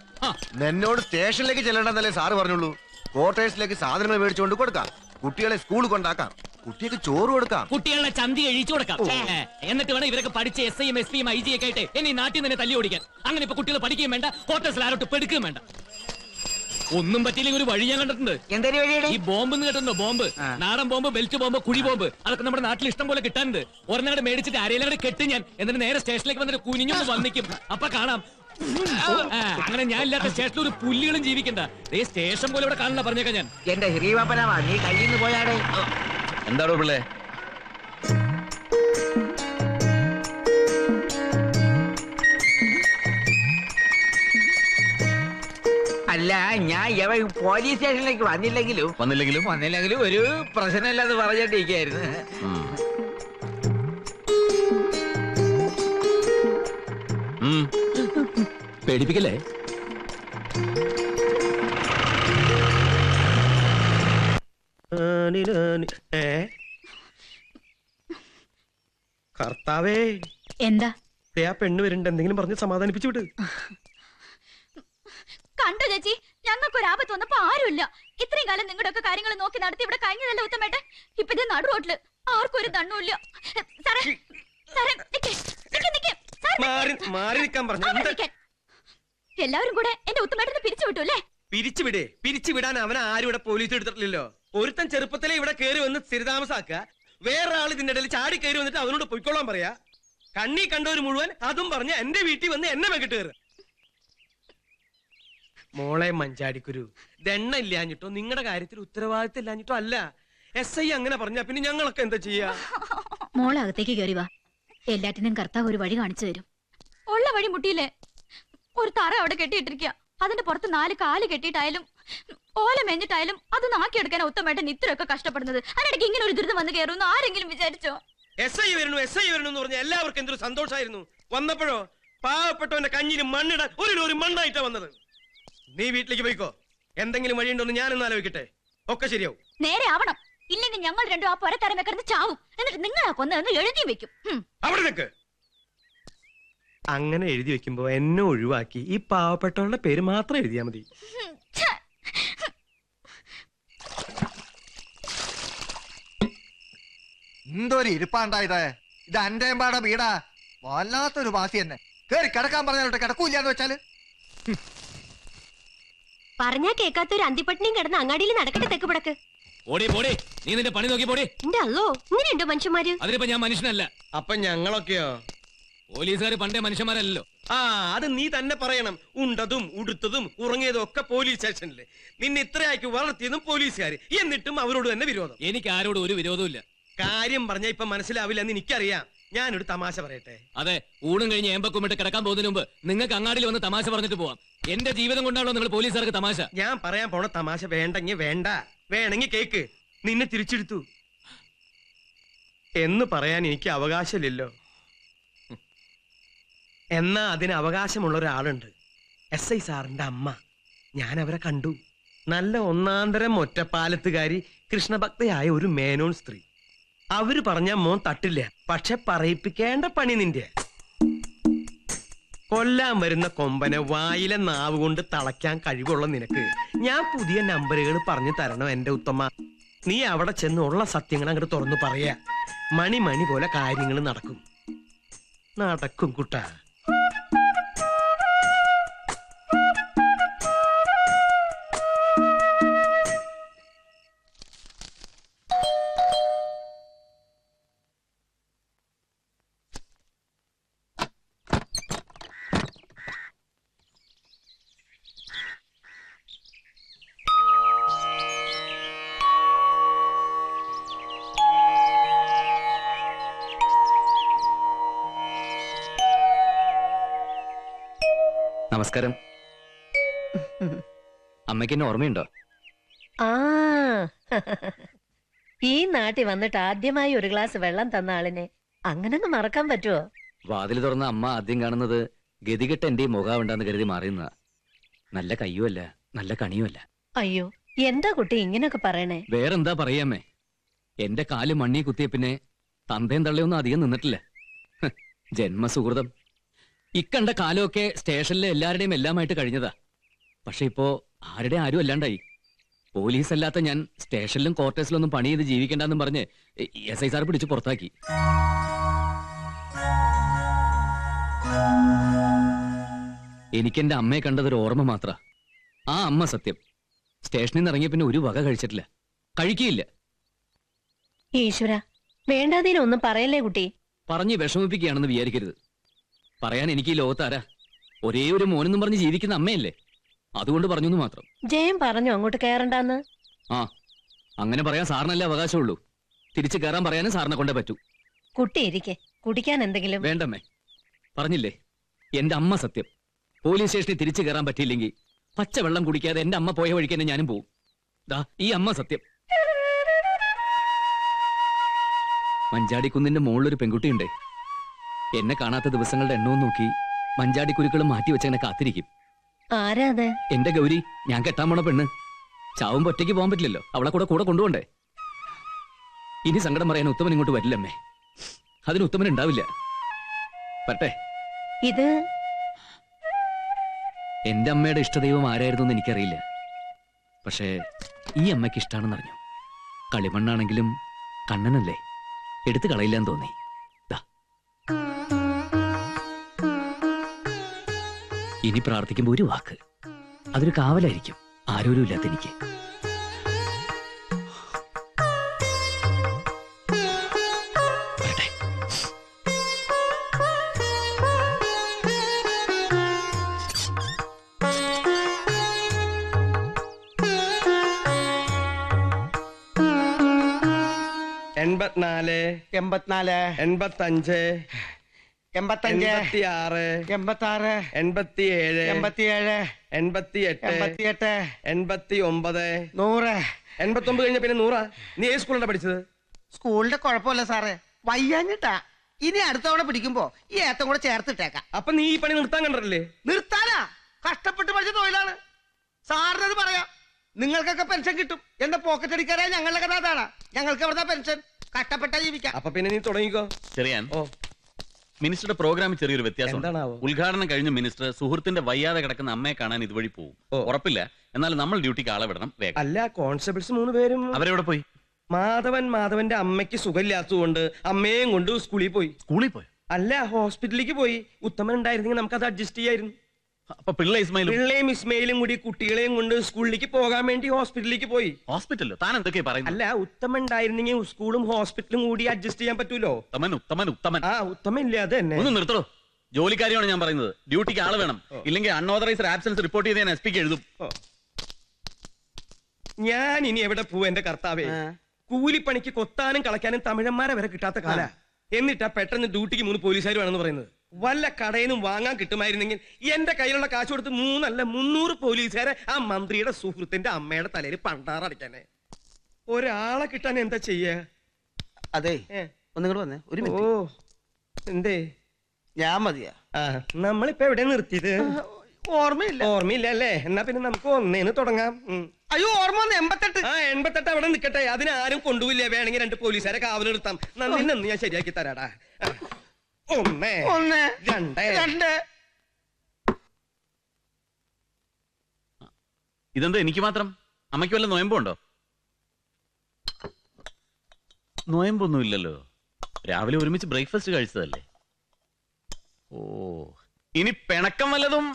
S9: എന്നോട് സ്റ്റേഷനിലേക്ക് ചെല്ലണ്ടെന്നല്ലേ സാറ് പറഞ്ഞുള്ളൂ. ക്വാർട്ടേഴ്സിലേക്ക് സാധനങ്ങൾ മേടിച്ചുകൊണ്ട് കൊടുക്കാം, കുട്ടികളെ സ്കൂൾ കൊണ്ടാക്കാം, കുട്ടിക്ക് ചോറ് കൊടുക്കാം,
S4: കുട്ടികളെ ചന്തി കഴിച്ചു കൊടുക്കാം. എന്നിട്ട് വേണം ഇവരൊക്കെ പഠിച്ച SIയും SP-യും IG ഒക്കെ ആയിട്ട് എന്നെ നാട്ടിൽ തന്നെ തല്ലി ഓടിക്കാൻ. അങ്ങനെ ഇപ്പൊ കുട്ടികൾ പഠിക്കുകയും വേണ്ട, ക്വാർട്ടേഴ്സിൽ ആരോട്ട് പെടുക്കുകയും വേണ്ട. ഒന്നും പറ്റിയില്ലെങ്കിൽ ഒരു വഴി ഞാൻ കണ്ടിട്ടുണ്ട്.
S7: എന്തൊരു വഴിയുടെ
S4: ഈ ബോംബ് കേട്ടോ, ബോംബ്, നാടൻ ബോംബ്, ബെൽറ്റ് ബോംബ്, കുഴി ബോംബ്, അതൊക്കെ നമ്മുടെ നാട്ടിൽ ഇഷ്ടം പോലെ കിട്ടാനുണ്ട്. ഒരെണ്ണം മേടിച്ചിട്ട് ആരെയും കെട്ടി ഞാൻ എന്നിട്ട് നേരെ സ്റ്റേഷനിലേക്ക് വന്നിട്ട് കുനിഞ്ഞൊന്ന് വന്നിക്കും. അപ്പൊ കാണാം. അങ്ങനെ ഞാൻ ഇല്ലാത്ത സ്റ്റേഷനിൽ ഒരു പുല്ലുകളും ജീവിക്കണ്ട. സ്റ്റേഷൻ പോലെ ഇവിടെ കാണില്ല, പറഞ്ഞേക്കാം ഞാൻ.
S7: എന്റെ ശ്രീവാപ്പനാവാ, നീ കയ്യിൽ നിന്ന് പോയാടെ.
S2: എന്താടോ പിള്ളേ?
S7: അല്ല, ഞാൻ പോലീസ് സ്റ്റേഷനിലേക്ക് വന്നില്ലെങ്കിലും ഒരു പ്രശ്നമില്ലാന്ന് പറഞ്ഞിട്ടിരിക്കായിരുന്നു.
S4: പേടിപ്പിക്കല്ലേ?
S3: കർത്താവേ,
S10: എന്താ
S3: ആ പെണ്ണ് വരുന്നുണ്ട്, എന്തെങ്കിലും പറഞ്ഞ് സമാധാനിപ്പിച്ചു വിട്.
S1: കണ്ടു ചേച്ചി, ഞങ്ങൾക്കൊരു ആപത്ത് വന്നപ്പോ ആരുമില്ല. ഇത്രയും കാലം നിങ്ങളുടെ ഒക്കെ കാര്യങ്ങൾ നോക്കി നടത്തി ഇവിടെ കഴിഞ്ഞതല്ല ഉത്തമേട്ടെ. ഇപ്പൊ ഇത് നടു റോട്ടില് ആർക്കും ഒരു ദണ്ണുമില്ല. എല്ലാവരും കൂടെ എന്റെ ഉത്തമേട്ടനെ പിരിച്ചു വിട്ടു അല്ലേ?
S3: പിരിച്ചുവിടാൻ അവനെ ആരും ഇവിടെ പോലീസ് എടുത്തിട്ടില്ലല്ലോ. ഒരുത്തൻ ചെറുപ്പത്തിലെ ഇവിടെ കയറി വന്ന് സ്ഥിരതാമസാക്കുക, വേറെ ആൾ ഇതിന്റെ ഇടയിൽ ചാടി കയറി വന്നിട്ട് അവനോട് പൊയ്ക്കൊള്ളാൻ പറയാ. കണ്ണി കണ്ടവര് മുഴുവൻ അതും പറഞ്ഞ് എന്റെ വീട്ടിൽ വന്ന് എന്നെ വെക്കിട്ട് കയറുക. മോളെ മഞ്ചാടിക്കുരു, ദണ്ണ ഇല്ലാഞ്ഞിട്ടോ നിങ്ങളുടെ കാര്യത്തിൽ ഉത്തരവാദിത്തം ഇല്ലാഞ്ഞിട്ടോ അല്ല. SI അങ്ങനെ പറഞ്ഞാ പിന്നെ ഞങ്ങളൊക്കെ എന്താ ചെയ്യാ?
S10: മോളെ അകത്തേക്ക് കയറി വാ. എല്ലാറ്റിനും കർത്താവ് ഒരു വഴി കാണിച്ചു തരും.
S1: ഉള്ള വഴി മുട്ടിയില്ലേ? ഒരു തറ അവിടെ കെട്ടിയിട്ടിരിക്കുക. അതിന്റെ പുറത്ത് 4 കാല് കെട്ടിയിട്ടായാലും ഓല മെഞ്ഞിട്ടായാലും അത് നാക്കിയെടുക്കാൻ ഉത്തമേട്ടൻ ഇത്രയൊക്കെ കഷ്ടപ്പെടുന്നത്. അതിനിടയ്ക്ക് ഇങ്ങനെ ഒരു ദുരിതം വന്ന് കയറുമെന്ന് ആരെങ്കിലും വിചാരിച്ചോ?
S3: SI വരണു എന്ന് പറഞ്ഞ എല്ലാവർക്കും എന്തൊരു സന്തോഷമായിരുന്നു. വന്നപ്പോഴോ പാവപ്പെട്ടവന്റെ കഞ്ഞിന് മണ്ണിടാൻ ഒരു ലോറി മണ്ണായിട്ടാ വന്നത്. നീ വീട്ടിലേക്ക് പോയിക്കോ. എന്തെങ്കിലും വഴിയുണ്ടോന്ന് ഞാനൊന്ന് ആലോചിക്കട്ടെ. ഒക്കെ ശരിയാവും.
S1: നേരെ ആവണം. ഇല്ലെങ്കിൽ ഞങ്ങൾ രണ്ടും ആ പൊരത്തരമ കിടന്ന് ചാവും. എന്നിട്ട് നിങ്ങളാ കൊന്നതെന്ന് എഴുതി വെക്കും.
S3: അവിടെ നിൽക്ക്. അങ്ങനെ എഴുതി വെക്കുമ്പോ എന്നെ ഒഴിവാക്കി ഈ പാവപ്പെട്ടവളുടെ പേര് മാത്രം എഴുതിയാ മതി.
S9: എന്തൊരു ഇരിപ്പാണ്ടായത്. ഇത് അന്റെമ്പാടെ വീടാ. വല്ലാത്തൊരു വാസി തന്നെ. കേറി കിടക്കാൻ പറഞ്ഞാലോട്ടെ കിടക്കൂല്ലാന്ന് വെച്ചാല്.
S1: പറഞ്ഞാ കേൾക്കാത്തൊരു അന്തിപ്പട്ടിണിയും കിടന്ന് അങ്ങാടിയിൽ നടക്കട്ടെ. തെക്ക് പിടക്ക്
S4: ഓടി പോടി, നീ നിന്റെ പണി നോക്കി പോടി.
S1: എന്റെ അല്ലോ, ഇങ്ങനെയുണ്ടോ മനുഷ്യന്മാര്?
S4: അതിനിപ്പോ ഞാൻ മനുഷ്യനല്ല.
S3: അപ്പൊ ഞങ്ങളൊക്കെയോ?
S4: പോലീസുകാർ പണ്ടേ മനുഷ്യന്മാരല്ലോ.
S3: അത് നീ തന്നെ പറയണം. ഉണ്ടതും ഉടുത്തതും ഉറങ്ങിയതും ഒക്കെ പോലീസ് സ്റ്റേഷനില്. നിന്നെ ഇത്രയാക്കി വളർത്തിയതും പോലീസുകാർ. എന്നിട്ടും അവരോട് തന്നെ വിരോധം.
S4: എനിക്ക് ആരോടും ഒരു വിരോധവും.
S3: കാര്യം പറഞ്ഞ ഇപ്പൊ മനസ്സിലാവില്ലെന്ന് എനിക്കറിയാം. ഞാനൊരു തമാശ പറയട്ടെ.
S4: അതെ, ഊണും കഴിഞ്ഞ് ഏമ്പക്കുമിട്ട് കിടക്കാൻ പോകുന്നതിന് മുമ്പ് നിങ്ങൾക്ക് അങ്ങാടിയിൽ വന്ന് തമാശ പറഞ്ഞിട്ട് പോവാം. എന്റെ ജീവിതം കൊണ്ടാണല്ലോ നിങ്ങൾ പോലീസുകാർക്ക് തമാശ.
S3: ഞാൻ പറയാൻ പോണ തമാശ വേണ്ടെങ്കിൽ വേണ്ട, വേണമെങ്കിൽ കേക്ക്. നിന്നെ തിരിച്ചെടുത്തു എന്ന് പറയാൻ എനിക്ക് അവകാശമില്ലല്ലോ. എന്നാ അതിന് അവകാശമുള്ള ഒരാളുണ്ട്. SI സാറിന്റെ അമ്മ. ഞാൻ അവരെ കണ്ടു. നല്ല ഒന്നാന്തരം ഒറ്റപ്പാലത്തുകാരി, കൃഷ്ണഭക്തയായ ഒരു മേനോൻ സ്ത്രീ. അവര് പറഞ്ഞ മോൻ തട്ടില്ല. പക്ഷെ പറയിപ്പിക്കേണ്ട പണി നിന്റെ. കൊല്ലാൻ വരുന്ന കൊമ്പനെ വായിലെ നാവ് കൊണ്ട് തളയ്ക്കാൻ കഴിവുള്ള നിനക്ക് ഞാൻ പുതിയ നമ്പറുകൾ പറഞ്ഞു തരണോ എന്റെ ഉത്തമ? നീ അവിടെ ചെന്ന് ഉള്ള സത്യങ്ങൾ അങ്ങോട്ട് തുറന്നു പറയാ. മണി പോലെ കാര്യങ്ങൾ നടക്കും കുട്ടാ.
S4: നമസ്കാരം. അമ്മയ്ക്ക് എന്നെ ഓർമ്മയുണ്ടോ?
S11: ഈ നാട്ടിൽ വന്നിട്ട് ആദ്യമായി ഒരു ഗ്ലാസ് വെള്ളം തന്ന ആളിനെ അങ്ങനൊന്നും മറക്കാൻ പറ്റുമോ?
S4: വാതിൽ തുറന്ന അമ്മ ആദ്യം കാണുന്നത് ഗതികെട്ട എന്റെ മുഖാവുണ്ടെന്ന് കരുതി മാറിയുന്ന. നല്ല കയ്യുമല്ല, നല്ല കണിയുമല്ല.
S11: അയ്യോ, എന്താ കുട്ടി ഇങ്ങനൊക്കെ പറയണേ?
S4: വേറെന്താ പറയാമ്മേ, എന്റെ കാല് മണ്ണി കുത്തിയ പിന്നെ തന്തയും തള്ളയൊന്നും അധികം നിന്നിട്ടില്ല. ജന്മസുഹൃതം. ഇക്കണ്ട കാലമൊക്കെ സ്റ്റേഷനിലെ എല്ലാവരുടെയും എല്ലാമായിട്ട് കഴിഞ്ഞതാ. പക്ഷെ ഇപ്പോ ആരുടെ ആരും അല്ലാണ്ടായി. പോലീസ് അല്ലാത്ത ഞാൻ സ്റ്റേഷനിലും ക്വാർട്ടേഴ്സിലൊന്നും പണി ചെയ്ത് ജീവിക്കണ്ടെന്നും പറഞ്ഞ് SI സാർ പിടിച്ച് പുറത്താക്കി. എനിക്കെന്റെ അമ്മയെ കണ്ടതൊരു ഓർമ്മ മാത്ര. ആ അമ്മ സത്യം. സ്റ്റേഷനിൽ നിന്ന് ഇറങ്ങിയ പിന്നെ ഒരു വക കഴിച്ചിട്ടില്ല, കഴിക്കുകയില്ല.
S11: ഈശ്വര, വേണ്ടാതീനൊന്നും പറയല്ലേ കുട്ടി.
S4: പറഞ്ഞ് വിഷമിപ്പിക്കുകയാണെന്ന് വിചാരിക്കരുത്. പറയാൻ എനിക്ക് ഈ ലോകത്താരാ? ഒരേ ഒരു മോനെന്നും പറഞ്ഞ് ജീവിക്കുന്ന അമ്മയല്ലേ, അതുകൊണ്ട് പറഞ്ഞു മാത്രം.
S11: ജയം പറഞ്ഞു അങ്ങോട്ട് കയറണ്ടെന്ന്.
S4: ആ, അങ്ങനെ പറയാൻ സാറിനല്ലേ അവകാശമുള്ളൂ. തിരിച്ചു കയറാൻ പറയാനും സാറിനെ കൊണ്ടേ പറ്റൂ.
S11: കുട്ടി ഇരിക്കെ, കുടിക്കാൻ എന്തെങ്കിലും.
S4: വേണ്ടമ്മേ, പറഞ്ഞില്ലേ എന്റെ അമ്മ സത്യം. പോലീസ് സ്റ്റേഷനിൽ തിരിച്ചു കയറാൻ പറ്റിയില്ലെങ്കിൽ പച്ചവെള്ളം കുടിക്കാതെ എന്റെ അമ്മ പോയ വഴിക്ക് തന്നെ ഞാനും പോവും. ദാ ഈ അമ്മ സത്യം. മഞ്ചാടിക്കുന്നിന്റെ മുകളിലൊരു പെൺകുട്ടിയുണ്ടേ. എന്നെ കാണാത്ത ദിവസങ്ങളുടെ എണ്ണവും നോക്കി മഞ്ചാടിക്കുരുക്കളും മാറ്റി വെച്ചങ്ങനെ കാത്തിരിക്കും.
S11: ആരാ അത്?
S4: എന്റെ ഗൗരി, ഞാൻ കെട്ടാൻ പോണ പെണ്ണ്. ചാവുമ്പോ ഒറ്റയ്ക്ക് പോകാൻ പറ്റില്ലല്ലോ, അവളെ കൂടെ കൊണ്ടുപോണ്ടേ. ഇനി സങ്കടം പറയാൻ ഉത്തമൻ ഇങ്ങോട്ട് വരില്ലമ്മേ. അതിന് ഉത്തമൻ ഉണ്ടാവില്ല. പറ്റേ,
S11: ഇത്
S4: എന്റെ അമ്മയുടെ ഇഷ്ടദൈവം ആരായിരുന്നു എന്ന് എനിക്കറിയില്ല. പക്ഷേ ഈ അമ്മയ്ക്ക് ഇഷ്ടാണെന്ന് അറിഞ്ഞു. കളിമണ്ണാണെങ്കിലും കണ്ണനല്ലേ, എടുത്തു കളയില്ലാന്ന് തോന്നി. ഇനി പ്രാർത്ഥിക്കുമ്പോ ഒരു വാക്ക്, അതൊരു കാവലായിരിക്കും ആരോരും ഇല്ലാത്ത എനിക്ക്.
S3: എൺപത്തിനാല്,
S8: 84,
S3: 85,
S8: 85,
S3: 86,
S8: 86,
S3: 87,
S8: 87,
S3: 88,
S8: 88,
S3: 89,
S8: 100.
S3: 89 കഴിഞ്ഞ പിന്നെ 100. നീ ഏത് സ്കൂളിലാണ് പഠിച്ചത്?
S8: സ്കൂളിന്റെ കുഴപ്പമില്ല സാറേ, വയ്യാഞ്ഞിട്ടാ. ഇനി അടുത്ത തവണ പിടിക്കുമ്പോ ഈ ഏത്തം കൂടെ ചേർത്തിട്ടേക്കാം.
S3: അപ്പൊ നീ ഈ പണി നിർത്താൻ കണ്ടല്ലേ?
S8: നിർത്താനാ? കഷ്ടപ്പെട്ട് പഠിച്ച തൊഴിലാണ്. സാറിനത് പറയാം. നിങ്ങൾക്കൊക്കെ പെൻഷൻ കിട്ടും. എന്റെ പോക്കറ്റ് അടിക്കാരായ ഞങ്ങളുടെ കഥ അതാണ്. ഞങ്ങൾക്ക് എവിടുന്ന പെൻഷൻ? കഷ്ടപ്പെട്ടാ ജീവിക്കാം.
S3: അപ്പൊ പിന്നെ നീ തുടങ്ങിക്കോ.
S2: ചെറിയാൻ, മിനിസ്റ്ററുടെ പ്രോഗ്രാമിൽ ചെറിയൊരു വ്യത്യാസം. ഉദ്ഘാടനം കഴിഞ്ഞ മിനിസ്റ്റർ സുഹൃത്തിന്റെ വയ്യാതെ കിടക്കുന്ന അമ്മയെ കാണാൻ ഇതുവഴി പോകും. ഉറപ്പില്ല, എന്നാലും നമ്മൾ ഡ്യൂട്ടിക്ക് ആളെ വിടണം വേഗം.
S3: അല്ല, കോൺസ്റ്റബിൾസ് 3 പേരും
S2: അവരെവിടെ പോയി?
S3: മാധവന്റെ അമ്മയ്ക്ക് സുഖമില്ലാത്തതുകൊണ്ട് അമ്മയും കൊണ്ട് സ്കൂളിൽ പോയി. അല്ല, ഹോസ്പിറ്റലിലേക്ക് പോയി. ഉത്തമൻ ഉണ്ടായിരുന്നെങ്കിൽ നമുക്ക് അത് അഡ്ജസ്റ്റ് ചെയ്യായിരുന്നു.
S2: അപ്പൊ
S3: പിള്ളയും ഇസ്മയിലും കൂടി കുട്ടികളെയും കൊണ്ട് സ്കൂളിലേക്ക് പോകാൻ വേണ്ടി ഹോസ്പിറ്റലിലേക്ക് പോയി.
S2: ഹോസ്പിറ്റലോ? താൻ എന്തൊക്കെയാ പറയുന്നത്?
S3: അല്ല, ഉത്തമൻ ഉണ്ടായിരുന്നെങ്കിൽ സ്കൂളും ഹോസ്പിറ്റലും കൂടി അഡ്ജസ്റ്റ് ചെയ്യാൻ പറ്റൂലോ.
S2: ഉത്തമൻ
S3: ആ, ഉത്തമൻ ഇല്ല, അത് തന്നെ.
S2: ഒന്ന് നിർത്തോ. ജോലിക്കാരിയാണ് ഞാൻ പറയുന്നത്. ഡ്യൂട്ടിക്ക് ആള് വേണം, ഇല്ലെങ്കിൽ അൺഓതറൈസ്ഡ് ആബ്സെൻസ് റിപ്പോർട്ട് ചെയ്ത് ഞാൻ SP ക്ക് എഴുതും.
S3: ഞാൻ ഇനി എവിടെ പോവും എന്റെ കർത്താവേ? കൂലിപ്പണിക്ക് കൊത്താനും കളയ്ക്കാനും തമിഴന്മാരെ വരെ കിട്ടാത്ത കാല. എന്നിട്ടാ പെട്ടെന്ന് ഡ്യൂട്ടിക്ക് 3 പോലീസുകാർ വേണമെന്ന് പറയുന്നത്. വല്ല കടയിലും വാങ്ങാൻ കിട്ടുമായിരുന്നെങ്കിൽ എന്റെ കയ്യിലുള്ള കാശ് കൊടുത്ത് 3 അല്ല 300 പോലീസുകാരെ ആ മന്ത്രിയുടെ സുഹൃത്തിന്റെ അമ്മയുടെ തലയിൽ പണ്ടാറടിക്കാനെ. ഒരാളെ കിട്ടാൻ എന്താ ചെയ്യാ?
S8: അതെ, ഒന്നിങ്ങോട്ട് വന്നേ ഒരു മിനിറ്റ്.
S3: എന്തേ?
S8: ഞാൻ മതിയാ.
S3: നമ്മളിപ്പോ എവിടെ നിർത്തിയത്? ഓർമ്മയില്ല അല്ലേ? എന്നാ പിന്നെ നമുക്ക് 1 തുടങ്ങാം.
S8: അയ്യോ, ഓർമ്മ 88.
S3: 88 അവിടെ നിൽക്കട്ടെ. അതിനാരും കൊണ്ടുപോയില്ല. വേണമെങ്കിൽ 2 പോലീസുകാരെ കാവൽ നിർത്താം. നിന്ന് ഞാൻ ശരിയാക്കി തരാടാ. 1, 2.
S2: ഇതെന്താ എനിക്ക് മാത്രം? അമ്മയ്ക്ക് വല്ല നൊയമ്പുണ്ടോ? നൊയമ്പൊന്നും ഇല്ലല്ലോ. രാവിലെ ഒരുമിച്ച് ബ്രേക്ക്ഫാസ്റ്റ് കഴിച്ചതല്ലേ. ഓ, ഇനി പിണക്കം വല്ലതും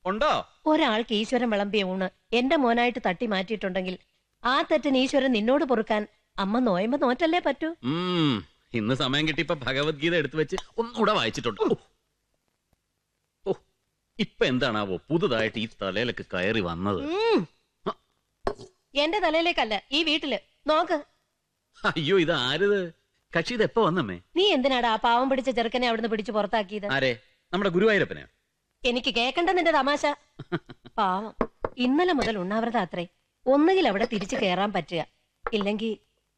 S2: ഉണ്ടോ?
S11: ഒരാൾക്ക് ഈശ്വരൻ വിളമ്പിയ ഊണ് എന്റെ മോനായിട്ട് തട്ടി മാറ്റിയിട്ടുണ്ടെങ്കിൽ ആ തെറ്റിന് ഈശ്വരൻ നിന്നോട് പൊറുക്കാൻ അമ്മ നോയമ്പ് നോറ്റല്ലേ പറ്റൂ.
S2: ഇന്ന് സമയം കിട്ടിയപ്പോ ഭഗവത്ഗീത എടുത്തു വെച്ച് ഒന്നുകൂടെ വായിച്ചിട്ടുണ്ട്. ഓ, ഇപ്പൊ എന്താണാവോ പുതുതായിട്ട് ഈ തലയിലൊക്കെ കയറി വന്നത്?
S11: എന്റെ തലയിലേക്കല്ല, ഈ വീട്ടില് നോക്ക്.
S2: അയ്യോ, ഇത് ആരിത്? കക്ഷി ഇത് എപ്പോ വന്നമ്മേ?
S11: നീ എന്തിനാടാ ആ പാവം പിടിച്ച ചെറുക്കനെ അവിടുന്ന് പിടിച്ച് പുറത്താക്കിയത്?
S2: ആരെ? നമ്മുടെ ഗുരുവായൂരപ്പനെ?
S11: എനിക്ക് കേക്കണ്ട നിന്റെ തമാശ. പാവം, ഇന്നലെ മുതൽ ഉണ്ണാവൃത അത്രേ. ഒന്നുകിൽ അവിടെ തിരിച്ചു കയറാൻ പറ്റുക, ഇല്ലെങ്കിൽ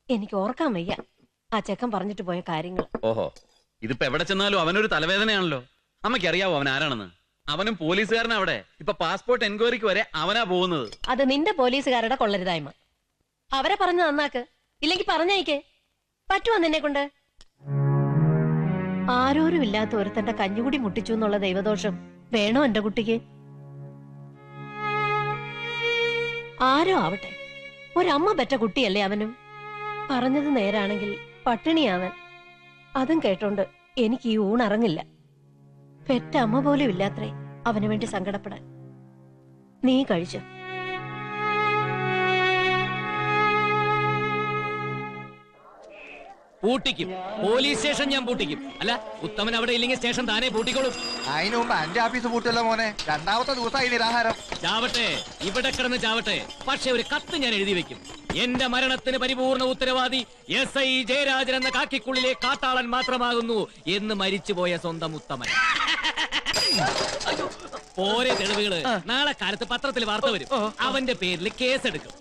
S11: എനിക്ക് ഓർക്കാൻ വയ്യ ആ ചെക്കൻ പറഞ്ഞിട്ട് പോയ കാര്യങ്ങൾ.
S2: ഓഹോ, ഇതിപ്പോ എവിടെ ചെന്നാലും അവനൊരു തലവേദനയാണല്ലോ. അമ്മയ്ക്ക് അറിയാവോ അവൻ ആരാണെന്ന്? അവനും പോലീസുകാരനാ. അവിടെ ഇപ്പൊ പാസ്പോർട്ട് എൻക്വയറിക്ക് വരെ അവനാ പോകുന്നത്.
S11: അത് നിന്റെ പോലീസുകാരുടെ കൊള്ളരുതായ്മ. അവരെ പറഞ്ഞു നന്നാക്ക്, ഇല്ലെങ്കിൽ പറഞ്ഞയക്കേ. പറ്റുമോ നിന്നെ കൊണ്ട്? ആരോരും ഇല്ലാത്ത ഒരുത്തന്റെ കഞ്ഞുകൂടി മുട്ടിച്ചു എന്നുള്ള ദൈവദോഷം വേണോ എന്റെ കുട്ടിക്ക്? ആരോ ആവട്ടെ, ഒരമ്മ പെറ്റ കുട്ടിയല്ലേ അവനും. പറഞ്ഞത് നേരാണെങ്കിൽ പട്ടിണിയാവൻ. അതും കേട്ടോണ്ട് എനിക്ക് ഈ ഊണറങ്ങില്ല. പെറ്റ അമ്മ പോലും ഇല്ലാത്രേ അവന് വേണ്ടി സങ്കടപ്പെടാൻ. നീ കഴിച്ചു.
S4: പൂട്ടിക്കും. പോലീസ് സ്റ്റേഷൻ ഞാൻ പൂട്ടിക്കും. അല്ല, ഉത്തമൻ അവിടെ ഇല്ലെങ്കിൽ സ്റ്റേഷൻ താനേ പൂട്ടിക്കോളും.
S9: അതിനു മുമ്പ് എന്റെ ഓഫീസ് പൂട്ടല്ലോ മോനെ. രണ്ടാമത്തെ ദിവസമായി നിരാഹാരം.
S4: ചാവട്ടെ, ഇവിടെ കിടന്ന് ചാവട്ടെ. പക്ഷെ ഒരു കത്ത് ഞാൻ എഴുതി വെക്കും. എന്റെ മരണത്തിന് പരിപൂർണ ഉത്തരവാദി SI ജയരാജൻ എന്ന കാക്കിക്കുള്ളിലെ കാട്ടാളൻ മാത്രമാകുന്നു എന്ന് മരിച്ചുപോയ സ്വന്തം ഉത്തമൻ. ഓരോ തെളിവുകള് നാളെ കാലത്ത് പത്രത്തിൽ വാർത്ത വരും. അവന്റെ പേരിൽ കേസെടുക്കും.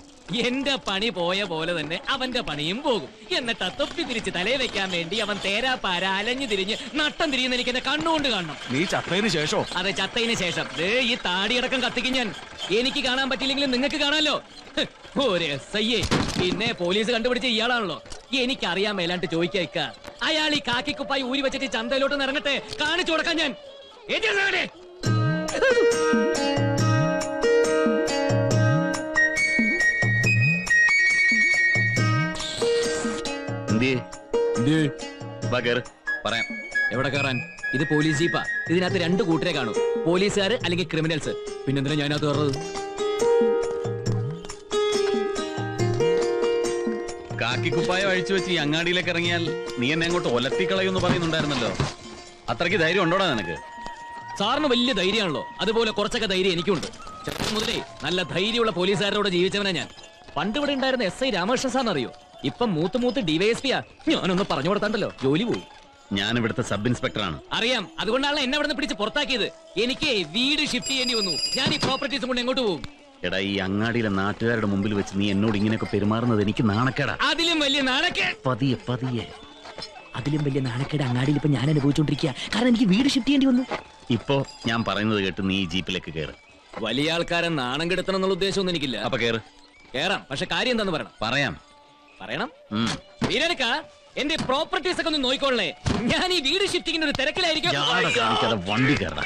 S4: എന്റെ പണി പോയ പോലെ തന്നെ അവന്റെ പണിയും പോകും. എന്നിട്ട് തൊപ്പി തിരിച്ച് തലയിൽ വെക്കാൻ വേണ്ടി അവൻ തേരാപ്പാര അലഞ്ഞു തിരിഞ്ഞ് നട്ടം തിരിയുന്ന എനിക്ക് എന്റെ കണ്ണുകൊണ്ട് കാണണം.
S5: നീ ചത്തതിന് ശേഷോ?
S4: അതെ, ചത്തതിന് ശേഷം. ഈ താടിയടക്കം കത്തിക്കും ഞാൻ. എനിക്ക് കാണാൻ പറ്റില്ലെങ്കിലും നിങ്ങൾക്ക് കാണാമല്ലോ. ഒരു SI. പിന്നെ പോലീസ് കണ്ടുപിടിച്ച ഇയാളാണല്ലോ. എനിക്കറിയാൻ മേലാണ്ട് ചോദിക്കുക. അയാൾ ഈ കാക്കിക്കുപ്പായി ഊരി വെച്ചിട്ട് ചന്തയിലോട്ട് ഇറങ്ങട്ടെ, കാണിച്ചു കൊടുക്കാൻ ഞാൻ.
S2: പറയാം.
S4: എവിടെ കയറാൻ? ഇത് പോലീസ് ജീപ്പാ. ഇതിനകത്ത് 2 കൂട്ടരെ കാണും, പോലീസുകാർ അല്ലെങ്കിൽ ക്രിമിനൽസ്. പിന്നെന്തിനാ ഞാനകത്ത് കയറുന്നത്?
S2: കാക്കിക്കുപ്പായ അഴിച്ചു വെച്ച് ഈ അങ്ങാടിയിലേക്ക് ഇറങ്ങിയാൽ നീ എന്നെ അങ്ങോട്ട് ഒലത്തിക്കളയൊന്ന് പറയുന്നുണ്ടായിരുന്നല്ലോ. അത്രയ്ക്ക് ധൈര്യം ഉണ്ടോടാ നിനക്ക്?
S4: സാറിന് വലിയ ധൈര്യമാണല്ലോ. അതുപോലെ കുറച്ചൊക്കെ ധൈര്യം എനിക്കുണ്ട്. ചെറുപ്പം മുതലേ നല്ല ധൈര്യമുള്ള പോലീസുകാരോട് ജീവിച്ചവനാ ഞാൻ. പണ്ട് ഇവിടെ ഉണ്ടായിരുന്ന SI രാമകൃഷ്ണൻ സാറിന് അറിയോ? ഇപ്പം മൂത്ത് DYSPയാ. ഞാനൊന്ന് പറഞ്ഞു കൊടുത്താണ്ടല്ലോ ജോലി പോവും.
S2: ഞാൻ ഇവിടുത്തെ സബ് ഇൻസ്പെക്ടറാണ്.
S4: അറിയാം. അതുകൊണ്ടാണ് എന്നെ അവിടെ പിടിച്ച് പുറത്താക്കിയത്. എനിക്ക് വീട് ഷിഫ്റ്റ് ചെയ്യേണ്ടി വന്നു. ഞാൻ ഈ പ്രോപ്പർട്ടീസും കൊണ്ട് എങ്ങോട്ട് പോകും?
S2: എടാ, ഈ അങ്ങാടിയിലെ നാട്ടുകാരുടെ മുമ്പിൽ വെച്ച് നീ എന്നോട് ഇങ്ങനെയൊക്കെ പെരുമാറുന്നത് എനിക്ക് നാണക്കേടാ.
S4: അതിലും വലിയ നാണക്കേട്.
S2: പതിയെ
S4: അതിലും വലിയ നാണക്കേട് അങ്ങാടിയിൽ ഇപ്പൊ ഞാൻ അനുഭവിച്ചോണ്ടിരിക്കുക. കാരണം എനിക്ക് വീട് ഷിഫ്റ്റ് ചെയ്യേണ്ടി വന്നു.
S2: ഇപ്പോ ഞാൻ പറയുന്നത് കേട്ട് നീ ഈ ജീപ്പിലേക്ക് കയറ്.
S4: വലിയ ആൾക്കാരെ നാണം കെടുത്തണം എന്നുള്ള ഉദ്ദേശമൊന്നും എനിക്കില്ല.
S2: അപ്പൊ
S4: കേറാം. പക്ഷെ കാര്യം എന്താന്ന് പറയണം. വീരനക്ക, എന്റെ പ്രോപ്പർട്ടീസ് ഒക്കെ ഒന്ന് നോക്കിക്കൊള്ളേ. ഞാൻ ഈ വീട് ഷിഫ്റ്റിങ്ങിന്റെ ഒരു തിരക്കിലായിരിക്കും.
S2: വണ്ടി കയറാ.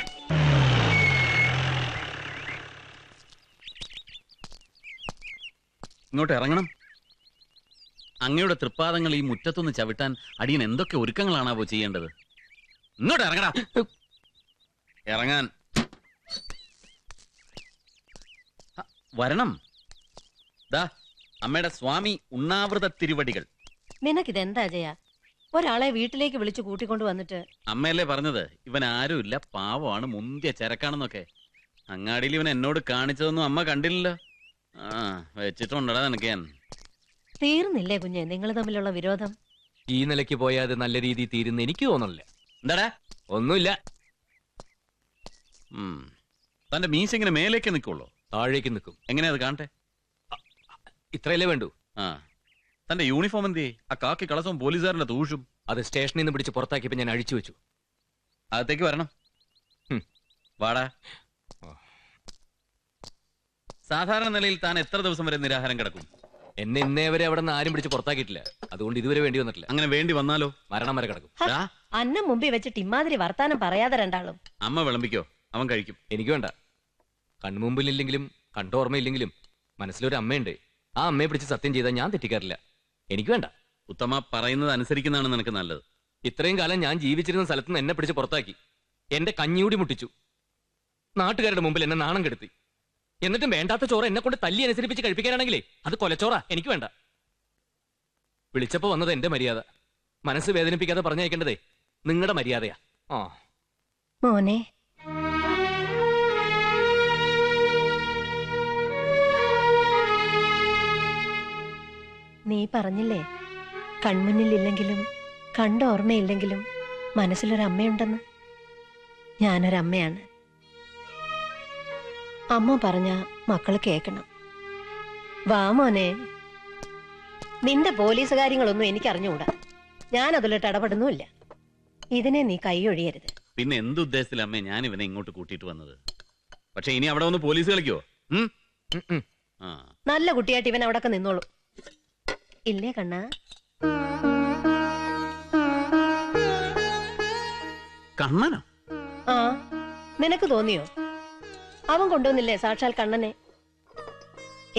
S2: ഇങ്ങോട്ട് ഇറങ്ങണം. അങ്ങയുടെ തൃപ്പാദങ്ങൾ ഈ മുറ്റത്തൊന്ന് ചവിട്ടാൻ അടിയൻ എന്തൊക്കെ ഒരുക്കങ്ങളാണാവോ ചെയ്യേണ്ടത്? ഇങ്ങോട്ട് ഇറങ്ങടാ. ഇറങ്ങാൻ വരണം. ദാ അമ്മയുടെ സ്വാമി ഉണ്ണാവൃത തിരുവടികൾ.
S11: നിനക്കിതെന്താ ജയ? ഒരാളെ വീട്ടിലേക്ക് വിളിച്ചു കൂട്ടിക്കൊണ്ട് വന്നിട്ട്.
S2: അമ്മയല്ലേ പറഞ്ഞത് ഇവൻ ആരുമില്ല, പാവമാണ്, മുന്തിയ ചരക്കാണെന്നൊക്കെ. അങ്ങാടിയിൽ ഇവൻ എന്നോട് കാണിച്ചതൊന്നും അമ്മ കണ്ടില്ലല്ലോ. വെച്ചിട്ടുണ്ടടാ നിനക്ക് ഞാൻ.
S11: തീർന്നില്ലേ കുഞ്ഞെ നിങ്ങൾ തമ്മിലുള്ള വിരോധം?
S4: ഈ നിലയ്ക്ക് പോയാൽ അത് നല്ല രീതിയിൽ തീരുന്ന എനിക്ക് തോന്നണില്ല.
S2: എന്താടാ?
S4: ഒന്നുമില്ല.
S2: തന്റെ മീശ ഇങ്ങനെ മേലേക്ക് നിൽക്കുള്ളൂ?
S4: താഴേക്ക് നിൽക്കും.
S2: എങ്ങനെയാ അത് കാണട്ടെ?
S4: ഇത്രയല്ലേ വേണ്ടു.
S2: തന്റെ യൂണിഫോം എന്തേ? ആ കാക്കി കളസവും പോലീസുകാരന്റെ തൂഷും.
S4: അത് സ്റ്റേഷനിൽ നിന്ന് പിടിച്ച് പുറത്താക്കിയപ്പോ ഞാൻ അഴിച്ചു വെച്ചു.
S2: അകത്തേക്ക് വരണം. വാടാ. സാധാരണ നിലയിൽ താൻ എത്ര ദിവസം വരെ നിരാഹാരം കിടക്കും?
S4: എന്നെ ഇന്നേ വരെ അവിടെ നിന്ന് ആരും പിടിച്ച് പുറത്താക്കിയിട്ടില്ല. അതുകൊണ്ട് ഇതുവരെ വേണ്ടി വന്നിട്ടില്ല.
S2: അങ്ങനെ വേണ്ടി വന്നാലോ?
S4: മരണം വരെ കിടക്കും.
S11: അന്നം മുമ്പിൽ വെച്ചിട്ട് ഇമാതിരി വർത്താനം പറയാതെ രണ്ടാളും.
S2: അമ്മ വിളമ്പിക്കോ, അവൻ കഴിക്കും.
S4: എനിക്ക് വേണ്ട. കൺമുമ്പിലില്ലെങ്കിലും കണ്ടോർമ്മയില്ലെങ്കിലും മനസ്സിലൊരു അമ്മയുണ്ട്. ആ അമ്മയെ പിടിച്ച് സത്യം ചെയ്താൽ ഞാൻ തെറ്റിക്കാറില്ല. എനിക്ക് വേണ്ട.
S2: ഉത്തമ പറയുന്നത് അനുസരിക്കുന്നതാണ് നിനക്ക് നല്ലത്.
S4: ഇത്രയും കാലം ഞാൻ ജീവിച്ചിരുന്ന സ്ഥലത്ത് നിന്ന് എന്നെ പിടിച്ച് പുറത്താക്കി. എന്റെ കഞ്ഞിയൂടി മുട്ടിച്ചു. നാട്ടുകാരുടെ മുമ്പിൽ എന്നെ നാണം കെടുത്തി. എന്നിട്ടും വേണ്ടാത്ത ചോറ് എന്നെ കൊണ്ട് തല്ലി അനുസരിപ്പിച്ച് കഴിപ്പിക്കാനാണെങ്കിലേ അത് കൊലച്ചോറാ. എനിക്ക് വേണ്ട. വിളിച്ചപ്പോ വന്നത് എന്റെ മര്യാദ. മനസ്സ് വേദനിപ്പിക്കാതെ പറഞ്ഞയക്കേണ്ടതേ നിങ്ങളുടെ മര്യാദയാ.
S11: മോനെ, നീ പറഞ്ഞില്ലേ കൺമുന്നിലില്ലെങ്കിലും കണ്ട ഓർമ്മയില്ലെങ്കിലും മനസ്സിലൊരമ്മയുണ്ടെന്ന്. ഞാനൊരമ്മയാണ്. അമ്മ പറഞ്ഞ മക്കള് കേക്കണം. വാ മോനെ. നിന്റെ പോലീസ് കാര്യങ്ങളൊന്നും എനിക്ക് അറിഞ്ഞുകൂടാ. ഞാൻ അതിലിട്ട് ഇടപെടുന്നുമില്ല. ഇതിനെ നീ കൈയൊഴിയരുത്.
S2: പിന്നെ എന്തുദ്ദേശത്തിലമ്മേ ഞാൻ ഇവനെ ഇങ്ങോട്ട് കൂട്ടിയിട്ട് വന്നത്? പക്ഷെ ഇനി അവിടെ വന്ന് പോലീസ് കളിക്കോ?
S11: നല്ല കുട്ടിയായിട്ട് ഇവൻ അവിടെ നിന്നോളൂ. ഇല്ലേ കണ്ണ?
S2: കണ്ണനോ?
S11: ആ, നിനക്ക് തോന്നിയോ? അവൻ കൊണ്ടുവന്നില്ലേ സാക്ഷാൽ കണ്ണനെ?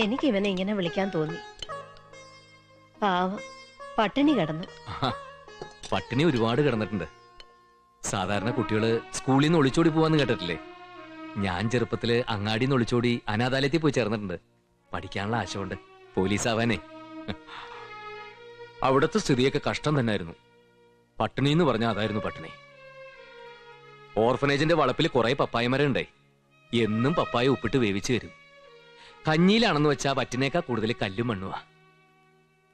S11: എനിക്ക് ഇവനെ ഇങ്ങനെ വിളിക്കാൻ തോന്നി. പാവം, പട്ടിണി കിടന്നു.
S4: പട്ടിണി ഒരുപാട് കിടന്നിട്ടുണ്ട്. സാധാരണ കുട്ടികള് സ്കൂളിൽ നിന്ന് ഒളിച്ചോടി പോവാന്ന് കേട്ടിട്ടില്ലേ? ഞാൻ ചെറുപ്പത്തില് അങ്ങാടിയിൽ നിന്ന് ഒളിച്ചോടി അനാഥാലയത്തിൽ പോയി ചേർന്നിട്ടുണ്ട്. പഠിക്കാനുള്ള ആശ കൊണ്ട് പോലീസ് ആവാനേ. അവിടുത്തെ സ്ഥിതിയൊക്കെ കഷ്ടം തന്നെയായിരുന്നു. പട്ടിണി എന്ന് പറഞ്ഞാൽ അതായിരുന്നു പട്ടിണി. ഓർഫനേജിന്റെ വളപ്പിൽ കുറെ പപ്പായ മരം ഉണ്ടായി. എന്നും പപ്പായ ഉപ്പിട്ട് വേവിച്ചു തരും. കഞ്ഞിയിലാണെന്ന് വെച്ചാൽ വറ്റിനേക്കാ കൂടുതൽ കല്ലും മണ്ണുവാ.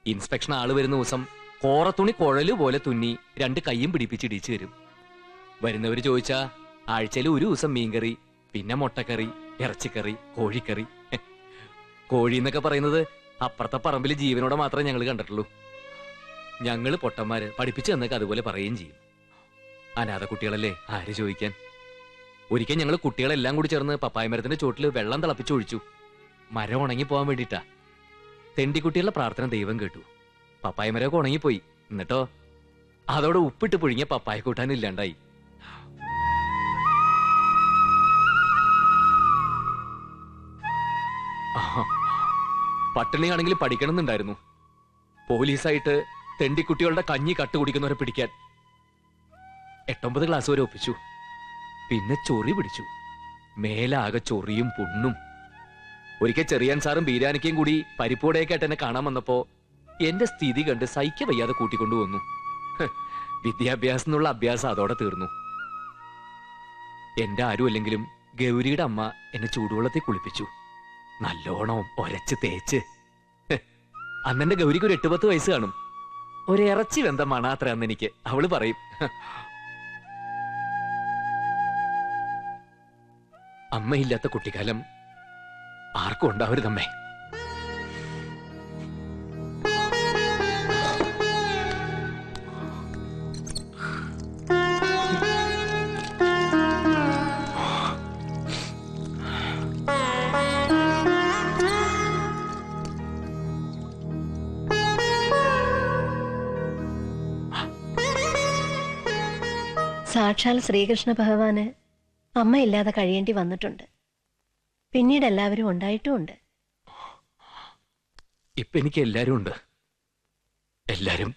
S4: ഇൻസ്പെക്ഷൻ ആള് വരുന്ന ദിവസം കോറത്തുണി കുഴല് പോലെ തുന്നി 2 കൈയും പിടിപ്പിച്ചിടിച്ചു തരും. വരുന്നവര് ചോദിച്ചാ ആഴ്ചയിൽ ഒരു ദിവസം മീൻകറി, പിന്നെ മുട്ടക്കറി, ഇറച്ചിക്കറി, കോഴിക്കറി. കോഴി എന്നൊക്കെ പറയുന്നത് അപ്പുറത്തെ പറമ്പിൽ ജീവനോടെ മാത്രമേ ഞങ്ങൾ കണ്ടിട്ടുള്ളൂ. ഞങ്ങള് പൊട്ടന്മാര് പഠിപ്പിച്ചു തന്നൊക്കെ അതുപോലെ പറയുകയും ചെയ്യും. അനാഥ കുട്ടികളല്ലേ, ആര് ചോദിക്കാൻ. ഒരിക്കൽ ഞങ്ങൾ കുട്ടികളെല്ലാം കൂടി ചേർന്ന് പപ്പായ മരത്തിന്റെ ചോട്ടിൽ വെള്ളം തിളപ്പിച്ചൊഴിച്ചു. മരം ഉണങ്ങി പോകാൻ വേണ്ടിട്ടാ. തെണ്ടിക്കുട്ടികളുടെ പ്രാർത്ഥന ദൈവം കേട്ടു. പപ്പായ മരമൊക്കെ ഉണങ്ങിപ്പോയി. എന്നിട്ടോ അതോടെ ഉപ്പിട്ട് പുഴുങ്ങിയ പപ്പായ കൂട്ടാനില്ലാണ്ടായി. പട്ടിണിയാണെങ്കിൽ പഠിക്കണമെന്നുണ്ടായിരുന്നു. പോലീസായിട്ട് തെണ്ടിക്കുട്ടികളുടെ കഞ്ഞി കട്ടുകുടിക്കുന്നവരെ പിടിക്കാൻ 8-9 ക്ലാസ് വരെ ഒപ്പിച്ചു. പിന്നെ ചൊറി പിടിച്ചു. മേലാകെ ചൊറിയും പുണ്ണും. ഒരിക്കൽ ചെറിയാൻ സാറും ബീരാനിക്കയും കൂടി പരിപ്പോടെയൊക്കെ ആയിട്ട് എന്നെ കാണാൻ വന്നപ്പോ എന്റെ സ്ഥിതി കണ്ട് സഹിക്ക വയ്യാതെ കൂട്ടിക്കൊണ്ടുവന്നു. വിദ്യാഭ്യാസം എന്നുള്ള അഭ്യാസം അതോടെ തീർന്നു. എന്റെ ആരും അല്ലെങ്കിലും ഗൗരിയുടെ അമ്മ എന്നെ ചൂടുവെള്ളത്തിൽ കുളിപ്പിച്ചു. നല്ലോണം ഒരച്ച് തേച്ച്. അന്നെന്റെ ഗൗരിക്ക് ഒരു 8-10 വയസ്സ് കാണും. ഒരിറച്ചി വെന്ത മണാത്ര അന്ന് എനിക്ക്. അവള് പറയും, അമ്മയില്ലാത്ത കുട്ടിക്കാലം ആർക്കും ഉണ്ടാവരുതമ്മേ.
S11: സാക്ഷാൽ ശ്രീകൃഷ്ണ ഭഗവാന് അമ്മയില്ലാതെ കഴിയേണ്ടി വന്നിട്ടുണ്ട്. പിന്നീട് എല്ലാവരും ഉണ്ടായിട്ടുമുണ്ട്.
S4: ഇപ്പൊ എനിക്ക് എല്ലാരും ഉണ്ട്. എല്ലാരും